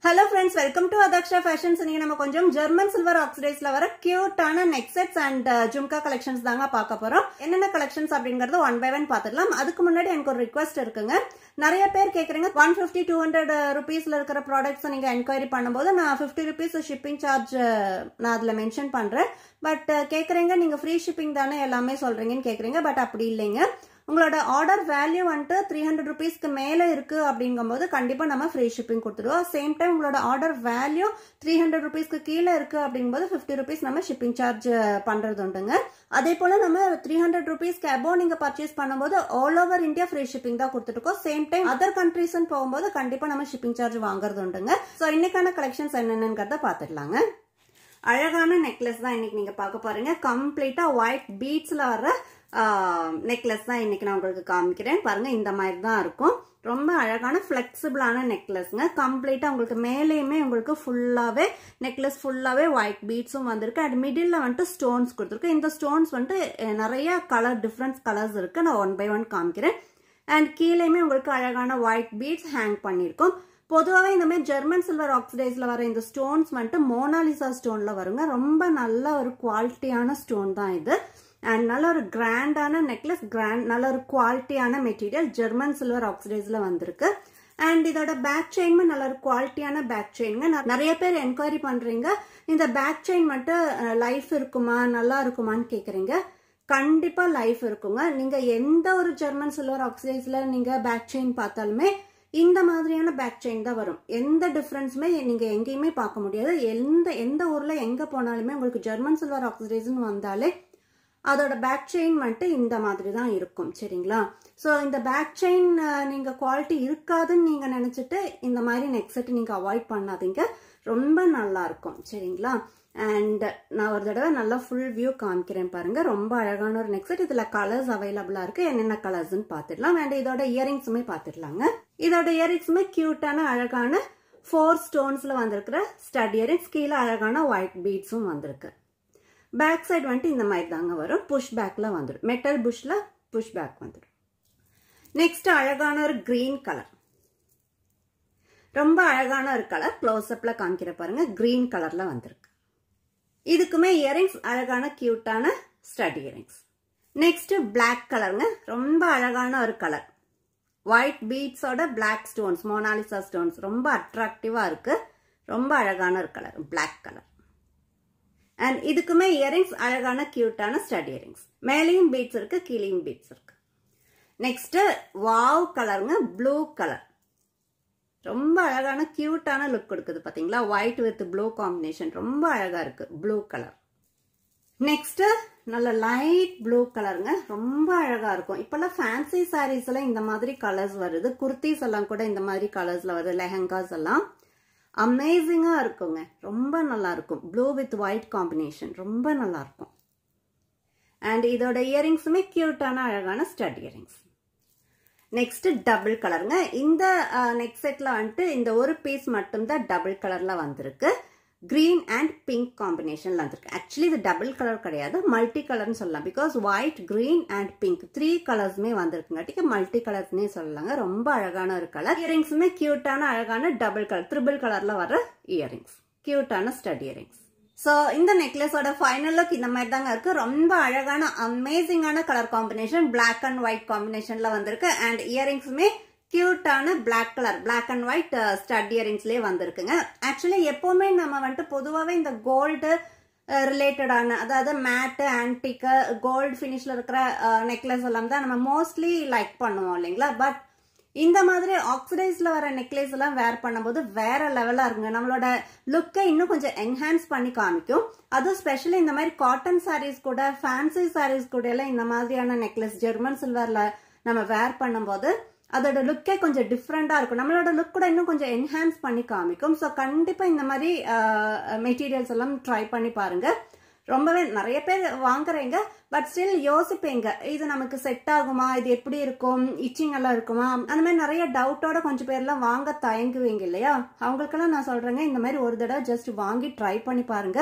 Hello friends, welcome to Adaksha Fashions. இன்னைக்கு நம்ம கொஞ்சம் ஜெர்மன் சில்வர் ஆக்சைட்ஸ்ல வர கியூட்டான neck sets and jhumka collections தாங்க பார்க்க போறோம். என்னென்ன கலெக்ஷன்ஸ் அப்படிங்கறது ஒன் பை ஒன் பார்த்துடலாம். அதுக்கு முன்னாடி எனக்கு ஒரு ரிக்வெஸ்ட் இருக்குங்க. நிறைய பேர் கேக்குறீங்க 150-200 ரூபீஸ்ல இருக்கிற ப்ராடக்ட்ஸ் நீங்க என்கொயரி பண்ணும்போது நான் 50 ரூபீஸ் ஷிப்பிங் சார்ஜ் நான் அதுல மென்ஷன் பண்றேன். பட் கேக்குறீங்க நீங்க ஃப்ரீ ஷிப்பிங் தானே எல்லாமே சொல்றீங்கன்னு கேக்குறீங்க. பட் அப்படி இல்லைங்க. உங்களோட ஆர்டர் வேல்யூ வந்துட்டு 300 ரூபீஸ்க்கு மேல இருக்கு அப்படிங்கும்போது கண்டிப்பா நம்ம ஃப்ரீ ஷிப்பிங் கொடுத்துடுவோம். சேம் டைம் உங்களோட ஆர்டர் வேல்யூ 300 ரூபீஸ்க்கு கீழே இருக்கு அப்படிங்கும்போது 50 ரூபீஸ் நம்ம ஷிப்பிங் சார்ஜ் பண்றது உண்டுங்க. அதே போல நம்ம 300 ரூபீஸ்க்கு அபோவ் நீங்க பர்ச்சேஸ் பண்ணும்போது all over India free shipping தான் கொடுத்துருக்கோம். சேம் டைம் அதர் கண்ட்ரீஸ் போகும்போது கண்டிப்பா நம்ம ஷிப்பிங் சார்ஜ் வாங்குறது உண்டுங்க. ஸோ இன்னைக்கான கலெக்ஷன்ஸ் என்னென்னு பாத்துடலாங்க. அழகான நெக்லஸ் தான் இன்னைக்கு நீங்க பார்க்க போறீங்க. கம்ப்ளீட்டா ஒயிட் பீட்ஸ்ல வர நெக்லஸ் தான் இன்னைக்கு நான் உங்களுக்கு காமிக்கிறேன். பாருங்க இந்த மாதிரி தான் இருக்கும். ரொம்ப அழகான பிளெக்சிபிளான நெக்லஸ்ங்க. கம்ப்ளீட்டா உங்களுக்கு மேலேயுமே உங்களுக்கு ஃபுல்லாவே நெக்லஸ் ஃபுல்லாவே ஒயிட் பீட்ஸும் வந்திருக்கு. அண்ட் மிடில் வந்துட்டு ஸ்டோன்ஸ் கொடுத்துருக்கு. இந்த ஸ்டோன்ஸ் வந்துட்டு நிறைய கலர் டிஃப்ரெண்ட் கலர்ஸ் இருக்கு. நான் ஒன் பை ஒன் காமிக்கிறேன். அண்ட் கீழேயுமே உங்களுக்கு அழகான ஒயிட் பீட்ஸ் ஹேங் பண்ணிருக்கும். பொதுவாகவே இந்த மாதிரி ஜெர்மன் சில்வர் ஆக்சைட்ஸ்ல வர இந்த ஸ்டோன்ஸ் வந்துட்டு மோனாலிசா ஸ்டோன்ல வருங்க. ரொம்ப நல்ல ஒரு குவாலிட்டியான ஸ்டோன் தான் இது. அண்ட் நல்ல ஒரு கிராண்டான நெக்லஸ், நல்ல ஒரு குவாலிட்டியான மெட்டீரியல் ஜெர்மன் சில்வர் ஆக்சைட்ஸ்ல வந்திருக்கு. அண்ட் இதோட பேக் செயினுமே நல்ல ஒரு குவாலிட்டியான பேக் செயின்ங்க. நிறைய பேர் என்கொயரி பண்றீங்க இந்த பேக் செயின் மட்டும் லைஃப் இருக்குமா, நல்லா இருக்குமான்னு கேக்குறீங்க. கண்டிப்பா லைஃப் இருக்குங்க. நீங்க எந்த ஒரு ஜெர்மன் சில்வர் ஆக்சைட்ஸ்ல நீங்க பேக் செயின் பார்த்தாலுமே இந்த மாதிரியான பேக் செயின் தான் வரும். எந்த டிஃபரன்ஸுமே நீங்க எங்கேயுமே பார்க்க முடியாது. எந்த ஊர்ல எங்க போனாலுமே உங்களுக்கு ஜெர்மன் சில்வர் ஆக்சைட்ஸ் வந்தாலே அதோட பேக் செயின் வந்துட்டு இந்த மாதிரி தான் இருக்கும். சரிங்களா? ஸோ இந்த பேக் செயின் நீங்க குவாலிட்டி இருக்காதுன்னு நீங்க நினைச்சிட்டு இந்த மாதிரி நெக் செட் நீங்க அவாய்ட் பண்ணாதீங்க. ரொம்ப நல்லா இருக்கும். சரிங்களா? அண்ட் நான் ஒரு தடவை நல்லா ஃபுல் வியூ காமிக்கிறேன் பாருங்க. ரொம்ப அழகான ஒரு நெக் செட். இதுல கலர்ஸ் அவைலபிளா இருக்கு. என்னென்ன கலர்ஸ்ன்னு பாத்துடலாம். அண்ட் இதோட இயரிங்ஸுமே பாத்துடலாங்க. இதோட இயரிங்ஸுமே கியூட்டான அழகான 4 ஸ்டோன்ஸ்ல வந்திருக்கிற ஸ்டட் இயரிங்ஸ். கீழே அழகான ஒயிட் பீட்ஸும் வந்திருக்கு. பேக் சைடு வந்துட்டு இந்த மாதிரி தாங்க வரும். புஷ் பேக்ல வந்துடும். மெட்டல் புஷ்ல புஷ் பேக் வந்துடும். நெக்ஸ்ட் அழகான ஒரு கிரீன் கலர். ரொம்ப அழகான ஒரு கலர். க்ளோஸ் அப்ல காமிக்கிற பாருங்க. கிரீன் கலர்ல வந்திருக்கு. இதுக்குமே இயரிங்ஸ் அழகான கியூட்டான ஸ்டட் இயரிங்ஸ். நெக்ஸ்ட் பிளாக் கலருங்க. ரொம்ப அழகான ஒரு கலர். ஒயிட் பீட்ஸோட பிளாக் ஸ்டோன்ஸ், மோனாலிசா ஸ்டோன்ஸ். ரொம்ப அட்ராக்டிவா இருக்கு. ரொம்ப அழகான ஒரு கலர், பிளாக் கலர். அண்ட் இதுக்குமே இயரிங்ஸ் அழகான கியூட்டான ஸ்டட் இயரிங்ஸ். மேலேயும் பீட்ஸ் இருக்கு, கீழேயும் பீட்ஸ் இருக்கு. நெக்ஸ்ட் வாவ் கலருங்க. Blue colour. ரொம்ப அழகான கியூட்டான லுக் கொடுக்குது பாத்தீங்களா? ஒயிட் வித் ப்ளூ காம்பினேஷன் ரொம்ப அழகா இருக்கு. Blue colour. நெக்ஸ்ட் நல்ல லைட் ப்ளூ கலருங்க. ரொம்ப அழகா இருக்கும். இப்பெல்லாம் ஃபேன்சி சாரீஸ் எல்லாம் இந்த மாதிரி கலர்ஸ் வருது. குர்த்திஸ் எல்லாம் கூட இந்த மாதிரி கலர்ஸ்ல வருது. லெஹங்காஸ் எல்லாம் அமேசிங்கா இருக்குங்க. ரொம்ப நல்லா இருக்கும். ப்ளூ வித் ஒயிட் காம்பினேஷன் ரொம்ப நல்லா இருக்கும். அண்ட் இதோட இயரிங்ஸுமே கியூட்டான அழகான ஸ்டட் இயரிங்ஸ். நெக்ஸ்ட் டபுள் கலருங்க. இந்த நெக் செட்ல வந்துட்டு இந்த ஒரு பீஸ் மட்டும் தான் டபுள் கலர்ல வந்திருக்கு. கிரீன் அண்ட் பிங்க் காம்பினேஷன்ல வந்திருக்கு. ஆக்சுவலி இது டபுள் கலர் கிடையாது, மல்டி கலர்னு சொல்லலாம். Because white, green and pink 3 கலர்ஸ்மே வந்திருக்குங்காட்டிக்கு மல்டி கலர்ஸ்னே சொல்லலாங்க. ரொம்ப அழகான ஒரு கலர். இயரிங்ஸுமே கியூட்டான அழகான டபுள் கலர், ட்ரிபிள் கலர்ல வர இயரிங்ஸ். கியூட்டான ஸ்டட் இயரிங்ஸ். சோ இந்த நெக்லஸோட ஃபைனல் லுக் இந்த மாதிரி தாங்க இருக்கு. ரொம்ப அழகான அமேசிங்கான colour combination. Black and white காம்பினேஷன்ல வந்திருக்கு. அண்ட் இயரிங்ஸுமே கியூட்டான black colour, black and white stud இயரிங்ஸ்லயே வந்திருக்குங்க. ஆக்சுவலி எப்பவுமே நம்ம வந்துட்டு பொதுவாகவே இந்த கோல்டு ரிலேட்டடான, அதாவது மேட்டு, ஆன்டிக், கோல்டு பினிஷ்ல இருக்கிற நெக்லஸ் எல்லாம் தான் நம்ம மோஸ்ட்லி லைக் பண்ணுவோம் இல்லைங்களா? பட் இந்த மாதிரி ஆக்சிடைஸ்ல வர நெக்லஸ் எல்லாம் வேர் பண்ணும்போது வேற லெவலா இருக்குங்க. நம்மளோட லுக்கை இன்னும் கொஞ்சம் என்ஹான்ஸ் பண்ணி காமிக்கும். அதுவும் ஸ்பெஷலி இந்த மாதிரி காட்டன் சாரீஸ் கூட, ஃபேன்சி சாரீஸ் கூட எல்லாம் இந்த மாதிரியான நெக்லஸ் ஜெர்மன் சில்வர்ல நம்ம வேர் பண்ணும்போது அதோட லுக்கே கொஞ்சம் டிஃப்ரெண்டா இருக்கும். நம்மளோட லுக் கூட இன்னும் கொஞ்சம் என்ஹான்ஸ் பண்ணி காமிக்கும். ஸோ கண்டிப்பா இந்த மாதிரி மெட்டீரியல்ஸ் எல்லாம் ட்ரை பண்ணி பாருங்க. ரொம்பவே நிறைய பேர் வாங்குறீங்க. பட் ஸ்டில் யோசிப்பீங்க, இது நமக்கு செட் ஆகுமா, இது எப்படி இருக்கும், இச்சிங் எல்லாம் இருக்குமா, அந்த மாதிரி நிறைய டவுட்டோட கொஞ்சம் பேர்லாம் வாங்க தயங்குவீங்க இல்லையா? அவங்களுக்கெல்லாம் நான் சொல்றேங்க, இந்த மாதிரி ஒரு தடவை ஜஸ்ட் வாங்கி ட்ரை பண்ணி பாருங்க.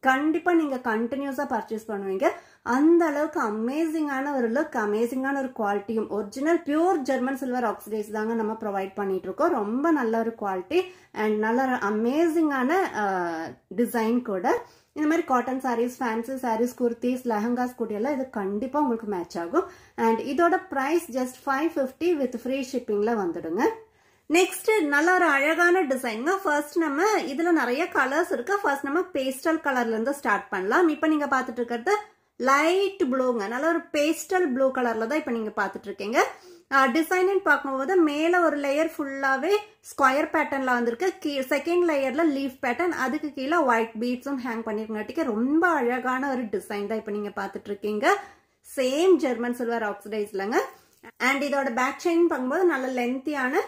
கண்டிப்பா நீங்க கண்டினியூஸா பர்ச்சேஸ் பண்ணுவீங்க. அந்த அளவுக்கு அமேசிங்கான ஒரு லுக், அமேசிங்கான ஒரு குவாலிட்டியும், original pure German silver oxidise தாங்க நம்ம ப்ரொவைட் பண்ணிட்டு இருக்கோம். ரொம்ப நல்ல ஒரு குவாலிட்டி அண்ட் நல்ல ஒரு அமேசிங்கான டிசைன் கூட. இந்த மாதிரி காட்டன் சாரீஸ், ஃபேன்சி சாரீஸ், குர்த்திஸ், லெஹங்காஸ் கூட எல்லாம் இது கண்டிப்பா உங்களுக்கு மேட்ச் ஆகும். அண்ட் இதோட பிரைஸ் ஜஸ்ட் 550 வித் ஃப்ரீ ஷிப்பிங்ல வந்துடுங்க. நெக்ஸ்ட் நல்ல ஒரு அழகான டிசைன்ங்க. ஃபர்ஸ்ட் நம்ம இதுல நிறைய கலர்ஸ் இருக்கு. ஃபர்ஸ்ட் நம்ம பேஸ்டல் கலர்ல இருந்து ஸ்டார்ட் பண்ணலாம். இப்ப நீங்க பாத்துட்டு இருக்கிறது லைட் ப்ளூங்க. நல்ல ஒரு பேஸ்டல் ப்ளூ கலர்ல தான் இப்ப நீங்க பாத்துட்டு இருக்கீங்க. டிசைன் பார்க்கும்போது மேல ஒரு லேயர் ஃபுல்லாவே ஸ்கொயர் பேட்டர்ன்ல வந்திருக்கு. செகண்ட் லேயர்ல லீஃப் பேட்டர்ன், அதுக்கு கீழே ஒயிட் பீட்ஸும் ஹேங் பண்ணிருக்காட்டிக்கு ரொம்ப அழகான ஒரு டிசைன் தான் இப்ப நீங்க பாத்துட்டு இருக்கீங்க. சேம் ஜெர்மன் சில்வர் ஆக்சிடைஸ்லங்க. அண்ட் இதோட பேக் செயின் பார்க்கும்போது நல்ல லென்த்தியான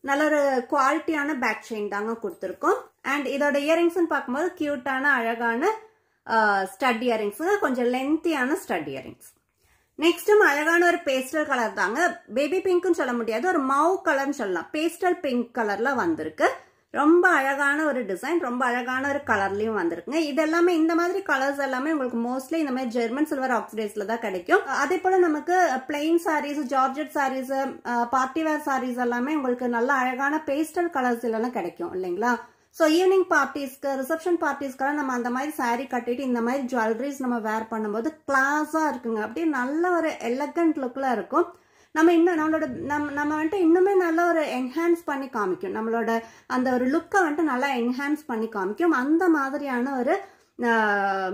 நல்ல ஒரு குவாலிட்டியான பேக் செயின் தாங்க கொடுத்துருக்கோம். அண்ட் இதோட இயரிங்ஸ் பார்க்கும்போது கியூட்டான அழகான ஸ்டட் இயரிங்ஸ், கொஞ்சம் லென்த்தியான ஸ்டட் இயரிங்ஸ். நெக்ஸ்டும் அழகான ஒரு பேஸ்டல் கலர் தாங்க. பேபி பிங்க்னு சொல்ல முடியாது, ஒரு மவு கலர்னு சொல்லலாம். பேஸ்டல் பிங்க் கலர்ல வந்திருக்கு. ரொம்ப அழகான ஒரு டிசைன், ரொம்ப அழகான ஒரு கலர்லயும் வந்திருக்குங்க. இது எல்லாமே இந்த மாதிரி கலர்ஸ் எல்லாமே உங்களுக்கு மோஸ்ட்லி இந்த மாதிரி ஜெர்மன் சில்வர் ஆக்சிடைஸ்ல தான் கிடைக்கும். அதே போல நமக்கு plain saris, georgette saris, party wear saris எல்லாமே உங்களுக்கு நல்ல அழகான பேஸ்டல் கலர்ஸ் எல்லாம் கிடைக்கும் இல்லைங்களா. ஸோ ஈவினிங் பார்ட்டிஸ்க்கு, ரிசப்ஷன் பார்ட்டிஸ்க்கெல்லாம் நம்ம அந்த மாதிரி சாரீ கட்டிட்டு இந்த மாதிரி ஜுவல்லரிஸ் நம்ம வேர் பண்ணும்போது கிளாஸா இருக்குங்க. அப்படியே நல்ல ஒரு எலகண்ட் லுக்ல இருக்கும். நம்ம இன்னும் நம்ம வந்துட்டு இன்னுமே நல்ல ஒரு என்ஹான்ஸ் பண்ணி காமிக்கும். நம்மளோட அந்த ஒரு லுக்கை வந்துட்டு நல்லா என்ஹான்ஸ் பண்ணி காமிக்கும். அந்த மாதிரியான ஒரு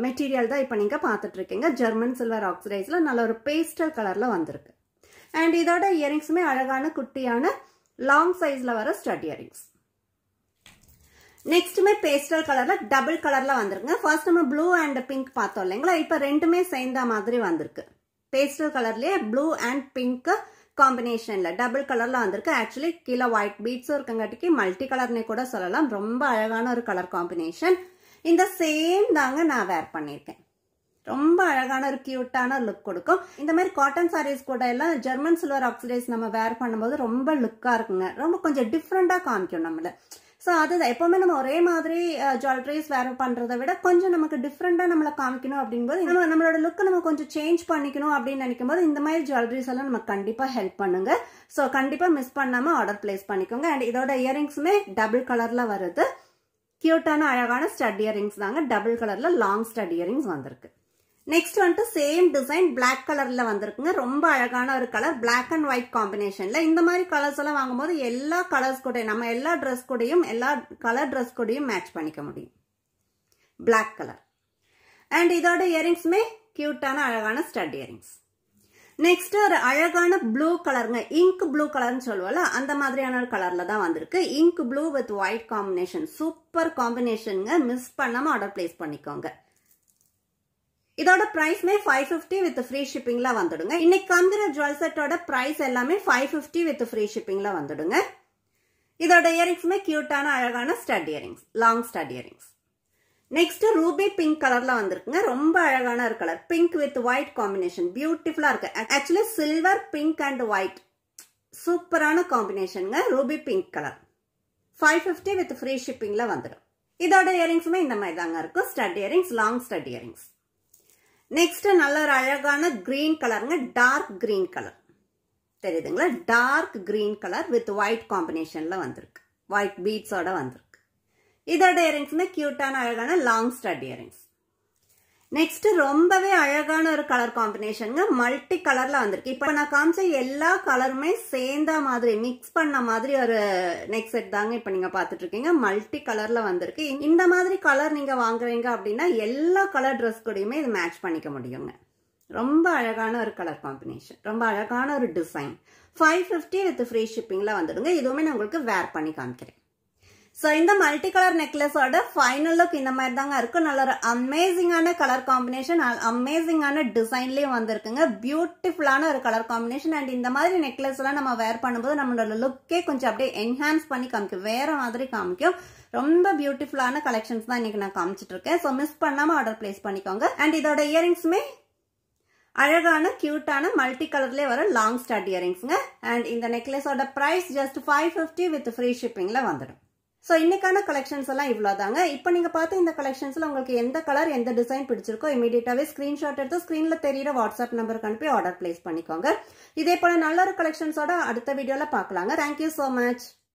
மெட்டீரியல் தான் இப்போ நீங்க பார்த்துட்டு இருக்கீங்க. ஜெர்மன் சில்வர் ஆக்சிடைஸ்ல நல்ல ஒரு பேஸ்டல் கலர்ல வந்திருக்கு. அண்ட் இதோட இயரிங்ஸுமே அழகான குட்டியான லாங் சைஸ்ல வர ஸ்டட் இயரிங்ஸ். நெக்ஸ்ட்டுமே பேஸ்டல் கலர்ல டபுள் கலர்ல வந்திருக்குங்க. ஃபர்ஸ்ட் நம்ம ப்ளூ அண்ட் பிங்க் பார்த்தோம் இல்லைங்களா, இப்போ ரெண்டுமே சேர்ந்த மாதிரி வந்திருக்கு. பேஸ்டல் கலர்லயே ப்ளூ அண்ட் பிங்க் காம்பினேஷன்ல டபுள் கலர்ல வந்திருக்கு. ஆக்சுவலி கீழே ஒயிட் பீட்ஸும் இருக்கங்காட்டிக்கு மல்டி கலர்னே கூட சொல்லலாம். ரொம்ப அழகான ஒரு கலர் காம்பினேஷன். இந்த சேம் தாங்க நான் வேர் பண்ணியிருக்கேன். ரொம்ப அழகான ஒரு கியூட்டான லுக் கொடுக்கும். இந்த மாதிரி காட்டன் சாரீஸ் கூட எல்லாம் ஜெர்மன் சில்வர் ஆக்சிடைஸ் நம்ம வேர் பண்ணும்போது ரொம்ப லுக்கா இருக்குங்க. ரொம்ப கொஞ்சம் டிஃப்ரெண்டா காமிக்கும் நம்மள. ஸோ அதுதான் எப்பவுமே நம்ம ஒரே மாதிரி ஜுவல்லரிஸ் வேர் பண்றதை விட கொஞ்சம் நமக்கு டிஃப்ரெண்டா நம்மளை காமிக்கணும் அப்படிங்கும்போது நம்மளோட லுக்கை நம்ம கொஞ்சம் சேஞ்ச் பண்ணிக்கணும் அப்படின்னு நினைக்கும் போது இந்த மாதிரி ஜுவல்லரிஸ் எல்லாம் நமக்கு கண்டிப்பா ஹெல்ப் பண்ணுங்க. ஸோ கண்டிப்பா மிஸ் பண்ணாம ஆர்டர் பிளேஸ் பண்ணிக்கோங்க. அண்ட் இதோட இயரிங்ஸுமே டபுள் கலர்ல வருது. கியூட்டான அழகான ஸ்டட் இயரிங்ஸ் தாங்க. டபுள் கலர்ல லாங் ஸ்டட் இயரிங்ஸ் வந்திருக்கு. நெக்ஸ்ட் வந்துட்டு சேம் டிசைன் பிளாக் கலர்ல வந்திருக்குங்க. ரொம்ப அழகான ஒரு கலர், பிளாக் அண்ட் ஒயிட் காம்பினேஷன்ல. இந்த மாதிரி கலர்ஸ் எல்லாம் வாங்கும்போது எல்லா கலர்ஸ் கூட நம்ம எல்லா ட்ரெஸ் கூடயும் எல்லா கலர் ட்ரெஸ் கூடயும் மேட்ச் பண்ணிக்க முடியும். Black colour. அண்ட் இதோட இயரிங்ஸுமே கியூட்டான அழகான ஸ்டட் இயரிங்ஸ். நெக்ஸ்ட் ஒரு அழகான ப்ளூ கலருங்க. இங்க் ப்ளூ கலர்னு சொல்லுவோம்ல, அந்த மாதிரியான ஒரு கலர்ல தான் வந்திருக்கு. Ink blue with white combination. Super காம்பினேஷனுங்க. மிஸ் பண்ணாம ஆர்டர் பிளேஸ் பண்ணிக்கோங்க. இதோட பிரைஸ்மே 550 வித் ஃப்ரீ ஷிப்பிங்ல வந்துடுங்க. இன்னைக்கு காமிக்கிற ஜுவல் செட்டோட பிரைஸ் எல்லாமே 550 வித் ஃப்ரீ ஷிப்பிங்ல வந்துடுங்க. இதோட இயரிங்ஸ்மே கியூட்டான அழகான stud earrings, long stud earrings. Next ruby pink கலர்ல வந்திருக்குங்க. ரொம்ப அழகான ஒரு colour, pink with white combination. பியூட்டிஃபுல்லா இருக்கு. Actually silver, pink and white சூப்பரான காம்பினேஷனுங்க. Ruby pink colour 550 with free ஷிப்பிங்ல வந்துடும். இதோட இயரிங்ஸுமே இந்த மாதிரி தாங்க இருக்கும். Stud earrings, long stud earrings. Next நல்ல ஒரு அழகான கிரீன் கலருங்க. டார்க் கிரீன் கலர் தெரியுதுங்களா. Dark green colour with white காம்பினேஷன்ல வந்திருக்கு. ஒயிட் பீட்ஸோட வந்திருக்கு. இதோட இயரிங்ஸ்மே கியூட்டான அழகான லாங் ஸ்டட் இயரிங்ஸ். நெக்ஸ்ட் ரொம்பவே அழகான ஒரு கலர் காம்பினேஷன், மல்டி கலர்ல வந்திருக்கு. இப்ப நான் காமிச்ச எல்லா கலருமே சேர்ந்த மாதிரி மிக்ஸ் பண்ண மாதிரி ஒரு நெக் செட் தாங்க இப்ப நீங்க பாத்துட்டு இருக்கீங்க. மல்டி கலர்ல வந்திருக்கு. இந்த மாதிரி கலர் நீங்க வாங்குறீங்க அப்படின்னா எல்லா கலர் ட்ரெஸ் கூடயுமே இது மேட்ச் பண்ணிக்க முடியுங்க. ரொம்ப அழகான ஒரு கலர் காம்பினேஷன், ரொம்ப அழகான ஒரு டிசைன். 550 வித் ஃப்ரீ ஷிப்பிங்ல வந்துடுங்க. இதுவுமே நான் உங்களுக்கு வேர் பண்ணி காமிக்கிறேன். சோ இந்த மல்டி கலர் நெக்லஸோட ஃபைனல் லுக் இந்த மாதிரி தாங்க இருக்கும். நல்ல ஒரு அமேசிங்கான கலர் காம்பினேஷன், அமேசிங்கான டிசைன்லயும் வந்திருக்குங்க. பியூட்டிஃபுல்லான ஒரு கலர் காம்பினேஷன். அண்ட் இந்த மாதிரி நெக்லஸ் எல்லாம் நம்ம வேர் பண்ணும்போது நம்மளோட லுக்கே கொஞ்சம் அப்படியே என்ஹான்ஸ் பண்ணி காமிக்கும், வேற மாதிரி காமிக்கும். ரொம்ப பியூட்டிஃபுல்லான கலெக்ஷன்ஸ் தான் இன்னைக்கு நான் காமிச்சிட்டு இருக்கேன். ஸோ மிஸ் பண்ணாம ஆர்டர் பிளேஸ் பண்ணிக்கோங்க. அண்ட் இதோட இயரிங்ஸுமே அழகான கியூட்டான மல்டி கலர்லயே வர லாங் ஸ்டட் இயரிங்ஸ்ங்க. அண்ட் இந்த நெக்லஸோட பிரைஸ் ஜஸ்ட் 550 வித் ஃப்ரீ ஷிப்பிங்ல வந்துடும். ஸோ இன்னைக்கான கலெக்ஷன்ஸ் எல்லாம் இவ்வளோதாங்க. இப்போ நீங்க பார்த்த இந்த கலெக்ஷன்ஸ்ல உங்களுக்கு எந்த கலர் எந்த டிசைன் பிடிச்சிருக்கோ இமீடியட்டாவே ஸ்கிரீன்ஷாட் எடுத்து ஸ்கிரீன்ல தெரியிற வாட்ஸ்அப் நம்பருக்கு அனுப்பி ஆர்டர் பிளேஸ் பண்ணிக்கோங்க. இதே போல நல்ல ஒரு கலெக்ஷன்ஸோட அடுத்த வீடியோல பார்க்கலாங்க. Thank you so much.